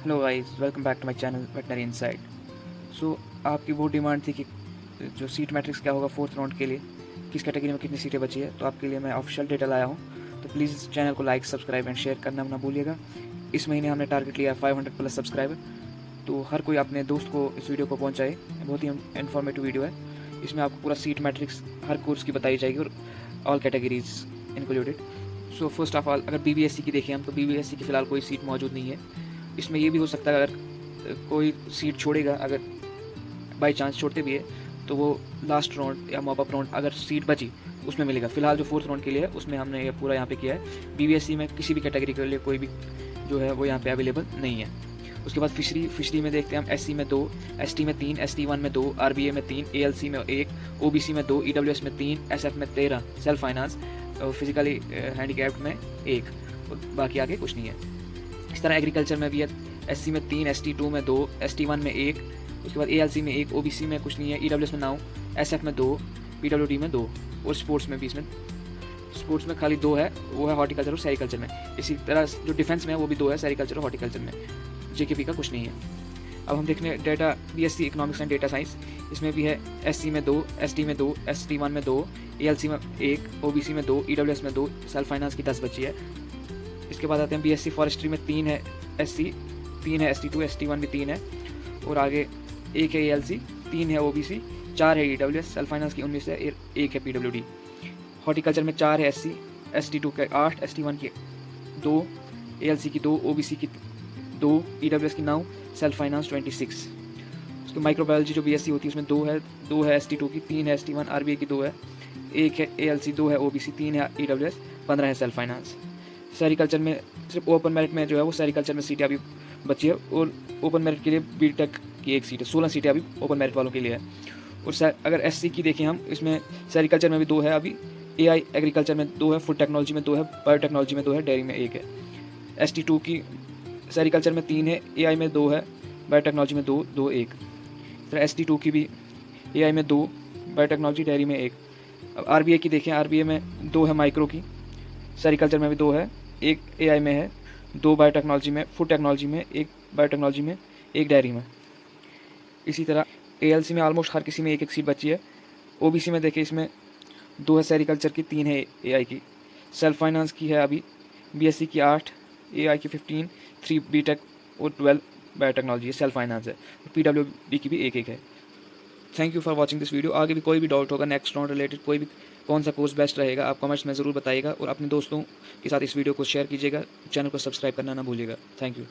Hello guys, welcome back to my channel veterinary inside. So आपकी बहुत demand थी कि जो सीट मैट्रिक्स क्या होगा फोर्थ राउंड के लिए, किस कैटेगरी में कितनी सीटें बची है। तो आपके लिए मैं ऑफिशियल डेटा लाया हूँ। तो प्लीज़ इस चैनल को लाइक, सब्सक्राइब एंड शेयर करना ना भूलिएगा। इस महीने हमने टारगेट लिया 500 प्लस सब्सक्राइबर। तो हर कोई अपने दोस्त को इस वीडियो को पहुँचाए। बहुत ही इन्फॉर्मेटिव वीडियो है। इसमें आपको पूरा सीट मैट्रिक्स हर कोर्स की बताई जाएगी और all categories included. So first of all, अगर BBSC की देखें हम, तो BBSC की फ़िलहाल कोई सीट मौजूद नहीं है। इसमें ये भी हो सकता है अगर कोई सीट छोड़ेगा, अगर बाई चांस छोड़ते भी है तो वो लास्ट राउंड या मॉपअप राउंड अगर सीट बची उसमें मिलेगा। फिलहाल जो फोर्थ राउंड के लिए है उसमें हमने ये पूरा यहाँ पे किया है। BBSC में किसी भी कैटेगरी के लिए कोई भी जो है वो यहाँ पे अवेलेबल नहीं है। उसके बाद फिशरी में देखते हैं हम। SC में 2, ST में 3, ST1 में 2, RBA में 3, ALC में 1, OBC में 2, EWS में 3, SF में 13, सेल्फ फाइनेंस और फिजिकली हैंडीकैप्ड में 1 और बाकी आगे कुछ नहीं है। इस तरह एग्रीकल्चर में भी है। SC में 3, ST2 में 2, ST1 में 1, उसके बाद ALC में 1, OBC में कुछ नहीं है, EWS में 9, SF में 2, PWD में 2 और स्पोर्ट्स में भी इसमें स्पोर्ट्स में खाली 2 है, वो है हॉर्टिकल्चर और सेरिकल्चर में। इसी तरह जो डिफेंस में है वो भी 2 है, सेरिकल्चर और हॉर्टिकल्चर में। JKP का कुछ नहीं है। अब हम देखने data BSc economics and data science. इसमें भी है SC में 2, ST में 2, ST1 में 2, ALC में 1, OBC में 2, EWS में 2, सेल्फ फाइनेंस की 10 बची है। इसके बाद आते हैं BSc फॉरेस्ट्री में 3 है SC, 3 है ST2, ST1 भी 3 है और आगे 1 है ALC, 3 है OBC, 4 है EWS, सेल्फ फाइनेंस की 19 है, 1 है PWD। हॉर्टिकल्चर में 4 है SC, ST2 के 8, ST1 की 2, ALC की 2, OBC की 2, EWS की 9, सेल्फ फाइनेंस 26। उसके माइक्रोबायोलॉजी जो BSc होती है उसमें 2 है ST2 की, 3 है ST1, RBA की 2 है, 1 है ALC, 2 है OBC, 3 है EWS, 15 है सेल्फ फाइनेंस। सेरिकल्चर में सिर्फ ओपन मेरिट में जो है वो सेरिकल्चर में सीटें अभी बची है और ओपन मेरिट के लिए BTech की 1 सीट है। 16 सीटें अभी ओपन मेरिट वालों के लिए है। और अगर SC की देखें हम, इसमें सेरिकल्चर में भी 2 है अभी, AI एग्रीकल्चर में 2 है, फूड टेक्नोलॉजी में 2 है, बायोटेक्नोलॉजी में 2 है, डेयरी में 1 है। ST2 की सेरिकल्चर में 3 है, AI में 2 है, बायोटेक्नोलॉजी में 2, 2, 1। फिर ST2 की भी AI में 2, बायोटेक्नोलॉजी डेयरी में 1। अब RBA की देखें, RBA में 2 है माइक्रो की, सेरिकल्चर में भी 2 है, 1 AI में है, 2 बायोटेक्नोलॉजी में, फूड टेक्नोलॉजी में, 1 बायोटेक्नोलॉजी में, 1 डेयरी में। इसी तरह ALC में ऑलमोस्ट हर किसी में 1 सीट बची है। OBC में देखिए, इसमें 2 है सेरिकल्चर की, 3 है AI की। सेल्फ फाइनेंस की है अभी BSc की 8, AI की 15, 3 BTech और 12 बायोटेक्नोलॉजी सेल्फ फाइनेंस है। PWD की भी 1 है। Thank you for watching this video. आगे भी कोई भी डाउट होगा नेक्स्ट राउंड रिलेटेड, कोई भी कौन सा कोर्स बेस्ट रहेगा, आप कमेंट्स में ज़रूर बताइएगा और अपने दोस्तों के साथ इस वीडियो को शेयर कीजिएगा। चैनल को सब्सक्राइब करना ना भूलिएगा। Thank you.